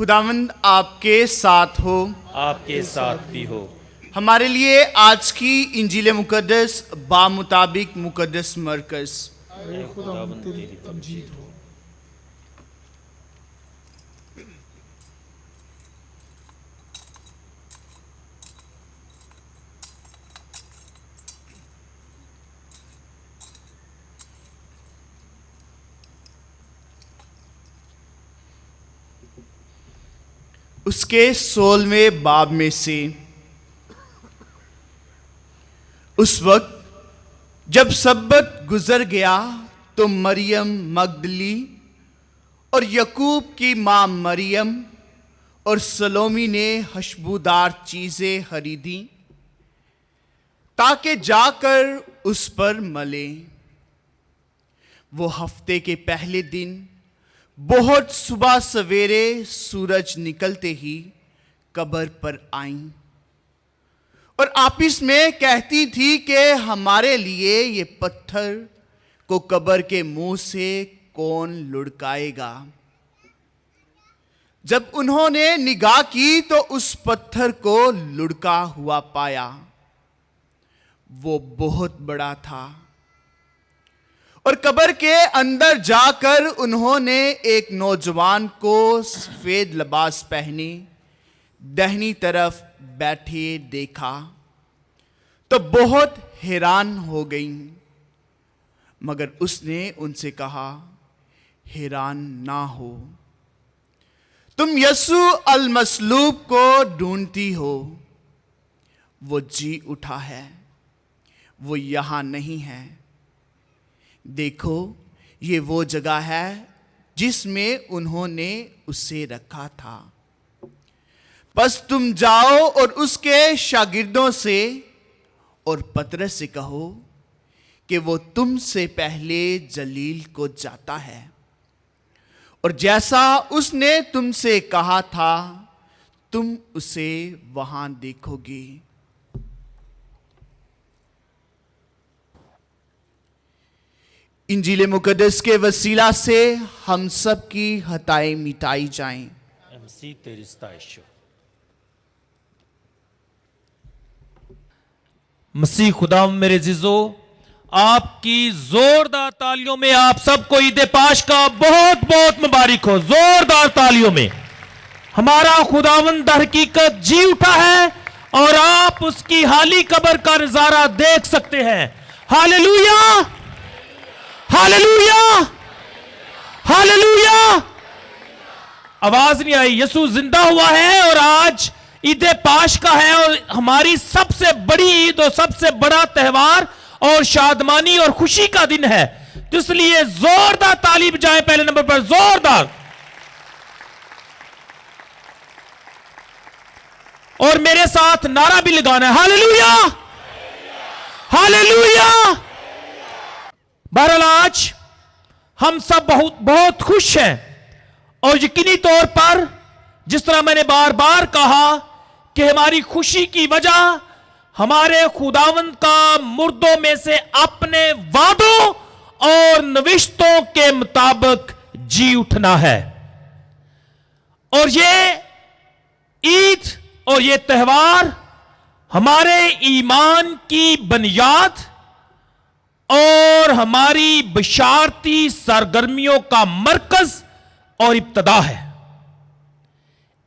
خداوند آپ کے ساتھ ہو، آپ کے ساتھ بھی ہو۔ ہمارے لیے آج کی انجیل مقدس بامطابق مقدس مرکز۔ اے خداوند تیری تمجید ہو۔ اس کے 16ویں باب میں سے اس وقت جب سبت گزر گیا تو مریم مگدلی اور یعقوب کی ماں مریم اور سلومی نے خوشبودار چیزیں خریدیں تاکہ جا کر اس پر ملیں۔ وہ ہفتے کے پہلے دن بہت صبح سویرے سورج نکلتے ہی قبر پر آئیں اور آپس میں کہتی تھی کہ ہمارے لیے یہ پتھر کو قبر کے منہ سے کون لڑکائے گا۔ جب انہوں نے نگاہ کی تو اس پتھر کو لڑکا ہوا پایا، وہ بہت بڑا تھا، اور قبر کے اندر جا کر انہوں نے ایک نوجوان کو سفید لباس پہنے دہنی طرف بیٹھے دیکھا تو بہت حیران ہو گئیں، مگر اس نے ان سے کہا، حیران نہ ہو، تم یسوع المصلوب کو ڈھونڈتی ہو، وہ جی اٹھا ہے، وہ یہاں نہیں ہے۔ دیکھو، یہ وہ جگہ ہے جس میں انہوں نے اسے رکھا تھا۔ پس تم جاؤ اور اس کے شاگردوں سے اور پترس سے کہو کہ وہ تم سے پہلے جلیل کو جاتا ہے، اور جیسا اس نے تم سے کہا تھا تم اسے وہاں دیکھو گے۔ انجیل مقدس کے وسیلہ سے ہم سب کی خطائیں مٹائی جائیں۔ اے مسیح تیری ستائش ہو۔ مسیح خدا میرے عزیزو، آپ کی زوردار تالیوں میں آپ سب کو عید پاش کا بہت بہت مبارک ہو۔ زوردار تالیوں میں ہمارا خداوند در حقیقت جی اٹھا ہے اور آپ اس کی حالی قبر کا نظارہ دیکھ سکتے ہیں۔ Hallelujah, hallelujah, hallelujah. آواز نہیں آئی؟ یسوع زندہ ہوا ہے اور آج عید پاش کا ہے، اور ہماری سب سے بڑی عید اور سب سے بڑا تہوار اور شادمانی اور خوشی کا دن ہے، تو اس لیے زوردار تالی بجائیں پہلے نمبر پر، زوردار۔ اور میرے ساتھ نعرہ بھی لگانا ہے، ہاللویا، ہاللویا۔ بہرحال آج ہم سب بہت خوش ہیں، اور یقینی طور پر جس طرح میں نے بار بار کہا کہ ہماری خوشی کی وجہ ہمارے خداوند کا مردوں میں سے اپنے وعدوں اور نوشتوں کے مطابق جی اٹھنا ہے۔ اور یہ عید اور یہ تہوار ہمارے ایمان کی بنیاد اور ہماری بشارتی سرگرمیوں کا مرکز اور ابتدا ہے۔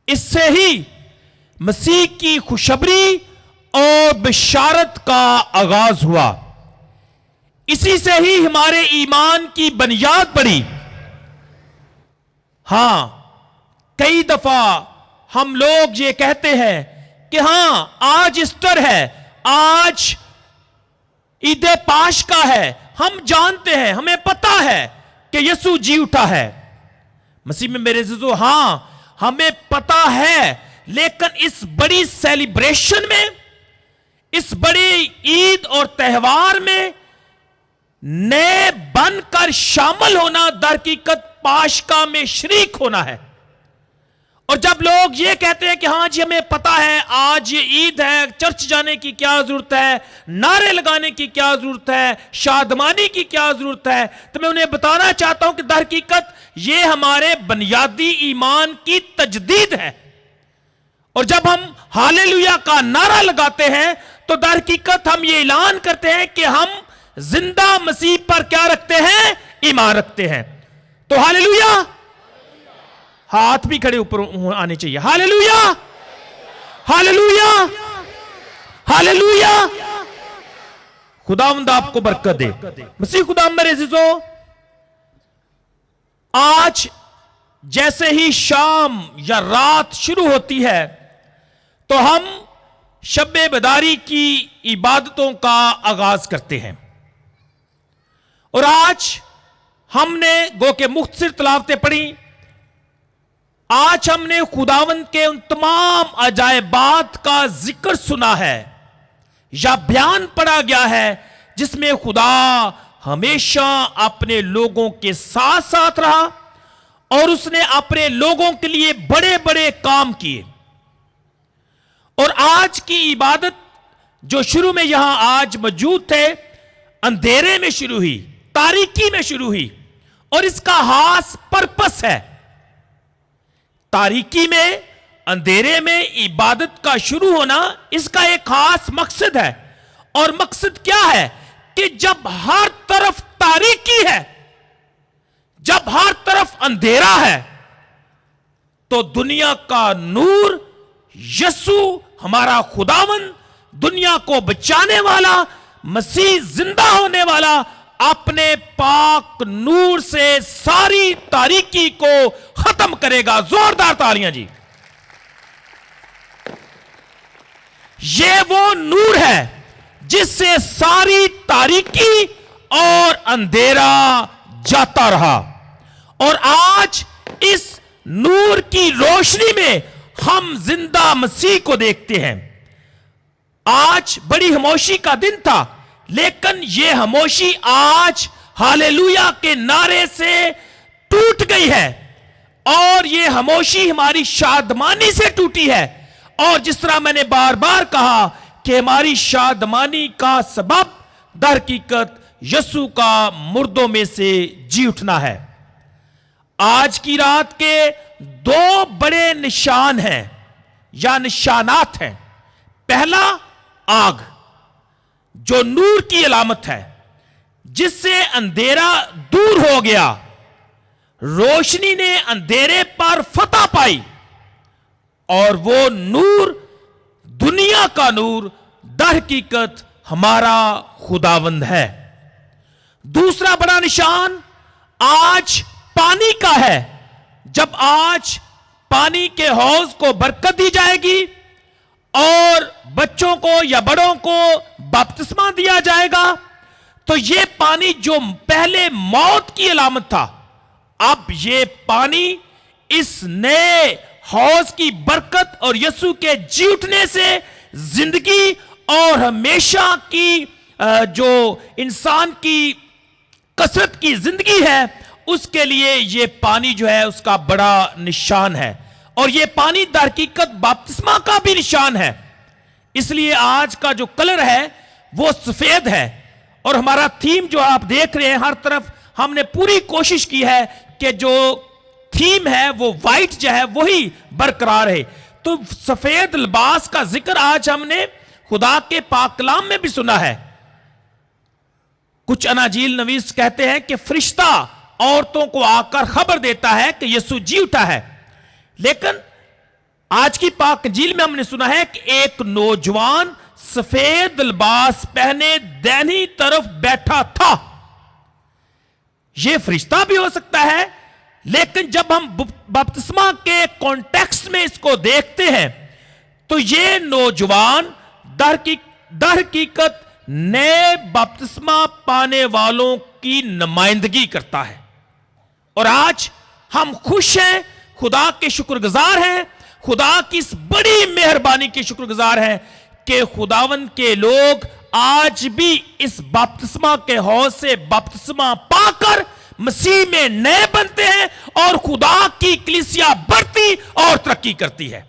اس سے ہی مسیح کی خوشخبری اور بشارت کا آغاز ہوا، اسی سے ہی ہمارے ایمان کی بنیاد پڑی۔ ہاں، کئی دفعہ ہم لوگ یہ کہتے ہیں کہ ہاں آج ایسٹر ہے، آج عید پاش کا ہے، ہم جانتے ہیں، ہمیں پتا ہے کہ یسوع جی اٹھا ہے۔ مسیح میں میرے عزیزو، ہاں ہمیں پتا ہے، لیکن اس بڑی سیلیبریشن میں، اس بڑی عید اور تہوار میں نئے بن کر شامل ہونا در حقیقت پاشکا میں شریک ہونا ہے، اور جب لوگ یہ کہتے ہیں کہ ہاں جی ہمیں پتا ہے آج یہ عید ہے، چرچ جانے کی کیا ضرورت ہے، نعرے لگانے کی کیا ضرورت ہے، شادمانی کی کیا ضرورت ہے، تو میں انہیں بتانا چاہتا ہوں کہ در حقیقت یہ ہمارے بنیادی ایمان کی تجدید ہے۔ اور جب ہم ہاللویا کا نعرہ لگاتے ہیں تو در حقیقت ہم یہ اعلان کرتے ہیں کہ ہم زندہ مسیح پر کیا رکھتے ہیں؟ ایمان رکھتے ہیں۔ تو ہاللویا، ہاتھ بھی کھڑے اوپر آنے چاہیے۔ Hallelujah, hallelujah, hallelujah. خداوند آپ کو برکت دے۔ مسیح خدا میرے عزیزو، آج جیسے ہی شام یا رات شروع ہوتی ہے تو ہم شب بیداری کی عبادتوں کا آغاز کرتے ہیں، اور آج ہم نے گو کہ مختصر تلاوتیں پڑھی۔ آج ہم نے خداوند کے ان تمام عجائبات کا ذکر سنا ہے یا بیان پڑھا گیا ہے جس میں خدا ہمیشہ اپنے لوگوں کے ساتھ ساتھ رہا اور اس نے اپنے لوگوں کے لیے بڑے بڑے کام کیے۔ اور آج کی عبادت جو شروع میں یہاں آج موجود تھے، اندھیرے میں شروع ہوئی، تاریکی میں شروع ہوئی، اور اس کا خاص پرپس ہے۔ تاریکی میں، اندھیرے میں عبادت کا شروع ہونا، اس کا ایک خاص مقصد ہے، اور مقصد کیا ہے کہ جب ہر طرف تاریکی ہے، جب ہر طرف اندھیرا ہے، تو دنیا کا نور یسوع ہمارا خداوند، دنیا کو بچانے والا، مسیح زندہ ہونے والا، اپنے پاک نور سے ساری تاریکی کو ختم کرے گا۔ زوردار تالیاں جی۔ یہ وہ نور ہے جس سے ساری تاریکی اور اندھیرا جاتا رہا، اور آج اس نور کی روشنی میں ہم زندہ مسیح کو دیکھتے ہیں۔ آج بڑی خاموشی کا دن تھا، لیکن یہ خاموشی آج ہاللویا کے نعرے سے ٹوٹ گئی ہے، اور یہ خاموشی ہماری شادمانی سے ٹوٹی ہے۔ اور جس طرح میں نے بار بار کہا کہ ہماری شادمانی کا سبب در حقیقت یسوع کا مردوں میں سے جی اٹھنا ہے۔ آج کی رات کے دو بڑے نشان ہیں یا نشانات ہیں۔ پہلا، آگ، جو نور کی علامت ہے، جس سے اندھیرا دور ہو گیا، روشنی نے اندھیرے پر فتح پائی، اور وہ نور، دنیا کا نور، در حقیقت ہمارا خداوند ہے۔ دوسرا بڑا نشان آج پانی کا ہے۔ جب آج پانی کے حوض کو برکت دی جائے گی اور بچوں کو یا بڑوں کو بپتسمہ دیا جائے گا، تو یہ پانی جو پہلے موت کی علامت تھا، اب یہ پانی اس نئے حوض کی برکت اور یسوع کے جی اٹھنے سے زندگی اور ہمیشہ کی جو انسان کی کثرت کی زندگی ہے، اس کے لیے یہ پانی جو ہے اس کا بڑا نشان ہے۔ اور یہ پانی در حقیقت بپتسمہ کا بھی نشان ہے۔ اس لیے آج کا جو کلر ہے وہ سفید ہے، اور ہمارا تھیم جو آپ دیکھ رہے ہیں ہر طرف، ہم نے پوری کوشش کی ہے کہ جو تھیم ہے وہ وائٹ جو ہے وہی برقرار ہے۔ تو سفید لباس کا ذکر آج ہم نے خدا کے پاک کلام میں بھی سنا ہے۔ کچھ اناجیل نویس کہتے ہیں کہ فرشتہ عورتوں کو آ کر خبر دیتا ہے کہ یسوع جی اٹھا ہے، لیکن آج کی پاک انجیل میں ہم نے سنا ہے کہ ایک نوجوان سفید لباس پہنے دائنی طرف بیٹھا تھا۔ یہ فرشتہ بھی ہو سکتا ہے، لیکن جب ہم بپتسمہ کے کانٹیکسٹ میں اس کو دیکھتے ہیں تو یہ نوجوان در حقیقت نئے بپتسمہ پانے والوں کی نمائندگی کرتا ہے۔ اور آج ہم خوش ہیں، خدا کے شکر گزار ہیں، خدا کی اس بڑی مہربانی کے شکر گزار ہیں کہ خداوند کے لوگ آج بھی اس بپتسمہ کے حوض سے بپتسمہ پا کر مسیح میں نئے بنتے ہیں اور خدا کی کلیسیا بڑھتی اور ترقی کرتی ہے.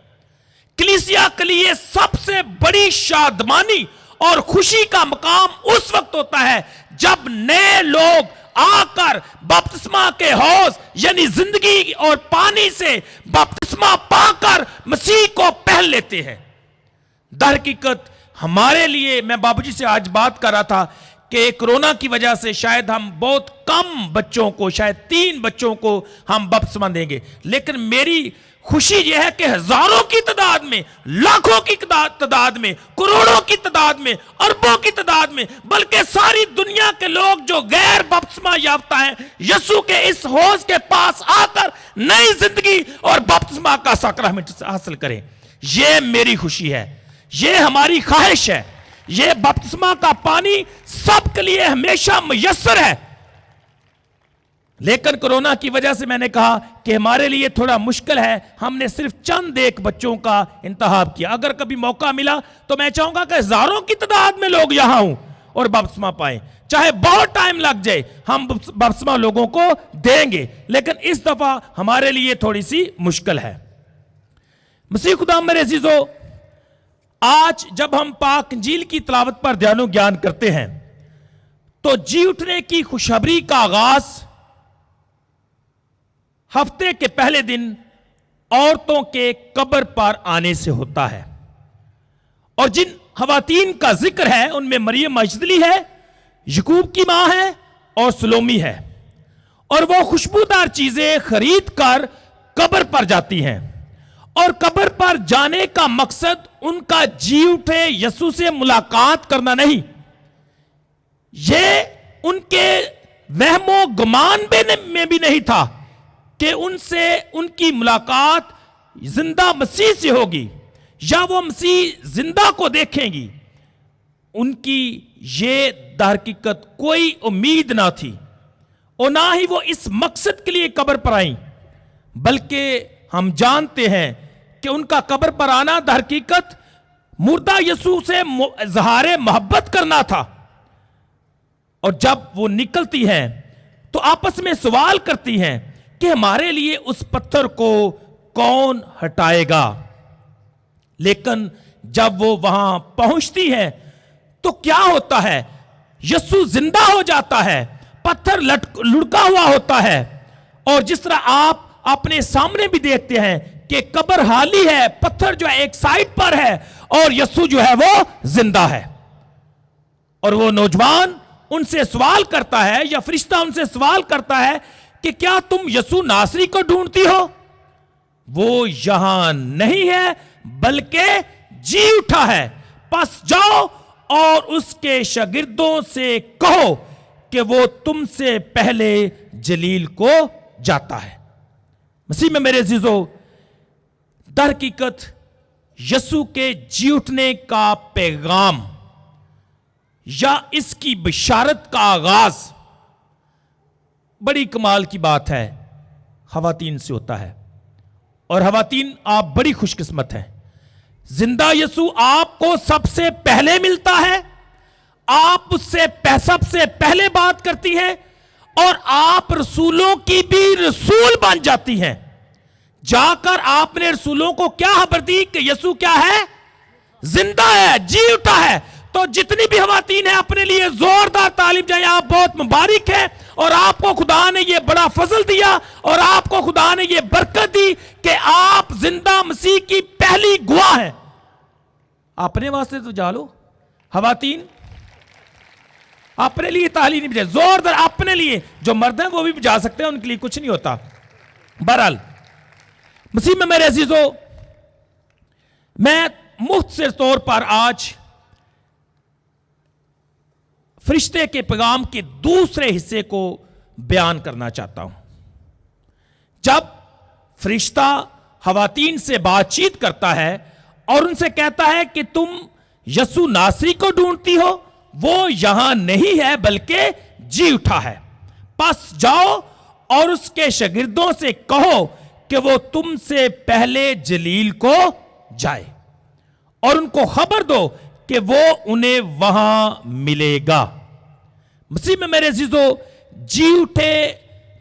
کلیسیا کے لیے سب سے بڑی شادمانی اور خوشی کا مقام اس وقت ہوتا ہے جب نئے لوگ آ کر بپتسمہ کے حوض یعنی زندگی اور پانی سے بپتسمہ پا کر مسیح کو پہن لیتے ہیں. در حقیقت ہمارے لیے، میں بابو جی سے آج بات کر رہا تھا کہ کرونا کی وجہ سے شاید ہم بہت کم بچوں کو، شاید 3 بچوں کو ہم بپتسمہ دیں گے، لیکن میری خوشی یہ ہے کہ ہزاروں کی تعداد میں، لاکھوں کی تعداد میں، کروڑوں کی تعداد میں، اربوں کی تعداد میں، بلکہ ساری دنیا کے لوگ جو غیر بپتسمہ یافتہ ہیں یسوع کے اس حوض کے پاس آ کر نئی زندگی اور بپتسمہ کا ساکرامنٹ حاصل کریں. یہ میری خوشی ہے، یہ ہماری خواہش ہے. یہ بپتسمہ کا پانی سب کے لیے ہمیشہ میسر ہے، لیکن کرونا کی وجہ سے میں نے کہا کہ ہمارے لیے تھوڑا مشکل ہے. ہم نے صرف چند ایک بچوں کا انتخاب کیا. اگر کبھی موقع ملا تو میں چاہوں گا کہ ہزاروں کی تعداد میں لوگ یہاں ہوں اور بپتسمہ پائیں، چاہے بہت ٹائم لگ جائے ہم بپتسمہ لوگوں کو دیں گے، لیکن اس دفعہ ہمارے لیے تھوڑی سی مشکل ہے. مسیح خدا میرے عزیزو، آج جب ہم پاک انجیل کی تلاوت پر دھیان و گیان کرتے ہیں تو جی اٹھنے کی خوشخبری کا آغاز ہفتے کے پہلے دن عورتوں کے قبر پر آنے سے ہوتا ہے، اور جن خواتین کا ذکر ہے ان میں مریم مجدلی ہے، یعقوب کی ماں ہے اور سلومی ہے، اور وہ خوشبودار چیزیں خرید کر قبر پر جاتی ہیں. اور قبر پر جانے کا مقصد ان کا جی اٹھے یسوع سے ملاقات کرنا نہیں، یہ ان کے وہم و گمان میں بھی نہیں تھا کہ ان سے ان کی ملاقات زندہ مسیح سے ہوگی یا وہ مسیح زندہ کو دیکھیں گی. ان کی یہ در حقیقت کوئی امید نہ تھی، اور نہ ہی وہ اس مقصد کے لیے قبر پر آئیں، بلکہ ہم جانتے ہیں کہ ان کا قبر پر آنا در حقیقت مردہ یسوع سے اظہار محبت کرنا تھا. اور جب وہ نکلتی ہیں تو آپس میں سوال کرتی ہیں کہ ہمارے لیے اس پتھر کو کون ہٹائے گا. لیکن جب وہ وہاں پہنچتی ہیں تو کیا ہوتا ہے؟ یسوع زندہ ہو جاتا ہے، پتھر لڑکا ہوا ہوتا ہے، اور جس طرح آپ اپنے سامنے بھی دیکھتے ہیں کہ قبر خالی ہے، پتھر جو ہے ایک سائٹ پر ہے اور یسوع جو ہے وہ زندہ ہے. اور وہ نوجوان ان سے سوال کرتا ہے، یا فرشتہ ان سے سوال کرتا ہے کہ کیا تم یسوع ناصری کو ڈھونڈتی ہو؟ وہ یہاں نہیں ہے بلکہ جی اٹھا ہے. پس جاؤ اور اس کے شاگردوں سے کہو کہ وہ تم سے پہلے جلیل کو جاتا ہے. مسیح میں میرے عزیزو، در حقیقت یسوع کے جی اٹھنے کا پیغام یا اس کی بشارت کا آغاز بڑی کمال کی بات ہے، خواتین سے ہوتا ہے. اور خواتین، آپ بڑی خوش قسمت ہیں. زندہ یسوع آپ کو سب سے پہلے ملتا ہے، آپ اس سے سب سے پہلے بات کرتی ہیں، اور آپ رسولوں کی بھی رسول بن جاتی ہیں. جا کر آپ نے رسولوں کو کیا خبر دی کہ یسوع کیا ہے؟ زندہ ہے، جی اٹھا ہے. تو جتنی بھی خواتین ہیں اپنے لیے زوردار تعلیم جائیں، آپ بہت مبارک ہیں، اور آپ کو خدا نے یہ بڑا فضل دیا، اور آپ کو خدا نے یہ برکت دی کہ آپ زندہ مسیح کی پہلی گواہ ہیں. اپنے واسطے تو جا لو خواتین، اپنے لیے تعلیم نہیں بجائے، زوردار اپنے لیے. جو مرد ہیں وہ بھی جا سکتے ہیں، ان کے لیے کچھ نہیں ہوتا. بہرحال مسیح میں میرے عزیزو، میں مختصر طور پر آج فرشتے کے پیغام کے دوسرے حصے کو بیان کرنا چاہتا ہوں. جب فرشتہ خواتین سے بات چیت کرتا ہے اور ان سے کہتا ہے کہ تم یسوع ناصری کو ڈھونڈتی ہو، وہ یہاں نہیں ہے بلکہ جی اٹھا ہے. پس جاؤ اور اس کے شاگردوں سے کہو کہ وہ تم سے پہلے جلیل کو جائے، اور ان کو خبر دو کہ وہ انہیں وہاں ملے گا. مسیح میں میرے عزیزو، جی اٹھے